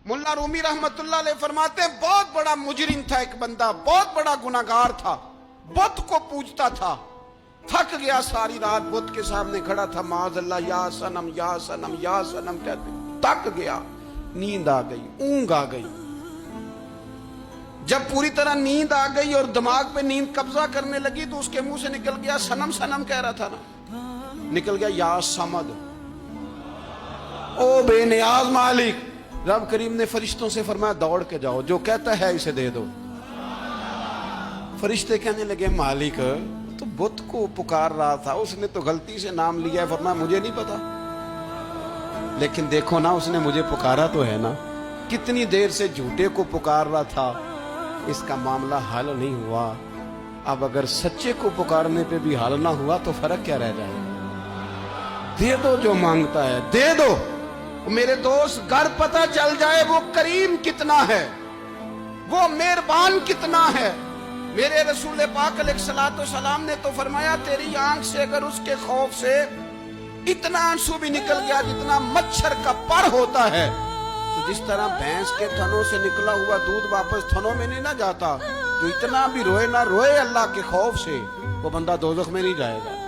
मुल्ला रूमी रहमतुल्लाह अलैह फरमाते हैं बहुत बड़ा मुजरिम था एक बंदा, बहुत बड़ा गुनाहगार था, बुत को पूजता था, थक गया सारी रात बुत के सामने खड़ा था, माज़अल्लाह या सनम या सनम या सनम कहते, थक गया, नींद आ गई, ऊंघ आ गई। जब पूरी तरह नींद आ गई और दिमाग पे नींद कब्जा करने लगी तो उसके मुंह से निकल गया, सनम सनम कह रहा था ना, निकल गया या समद, ओ बेनियाज मालिक। रब करीम ने फरिश्तों से फरमाया दौड़ के जाओ, जो कहता है इसे दे दो। फरिश्ते कहने लगे मालिक तो बुत को पुकार रहा था, उसने तो गलती से नाम लिया है। फरमाया मुझे नहीं पता, लेकिन देखो ना उसने मुझे पुकारा तो है ना, कितनी देर से झूठे को पुकार रहा था, इसका मामला हल नहीं हुआ। अब अगर सच्चे को पुकारने पे भी हल ना हुआ तो फर्क क्या रह जाएगा। दे दो जो मांगता है, दे दो। मेरे दोस्त घर पता चल जाए वो करीम कितना है, वो मेहरबान कितना है। मेरे रसूल पाक अलैहिस्सलाम ने तो फरमाया तेरी आंख से अगर उसके खौफ से इतना आंसू भी निकल गया जितना मच्छर का पर होता है, तो जिस तरह भैंस के थनों से निकला हुआ दूध वापस थनों में नहीं ना जाता, जो इतना भी रोए ना रोए अल्लाह के खौफ से, वो बंदा दोज़ख में नहीं जाएगा।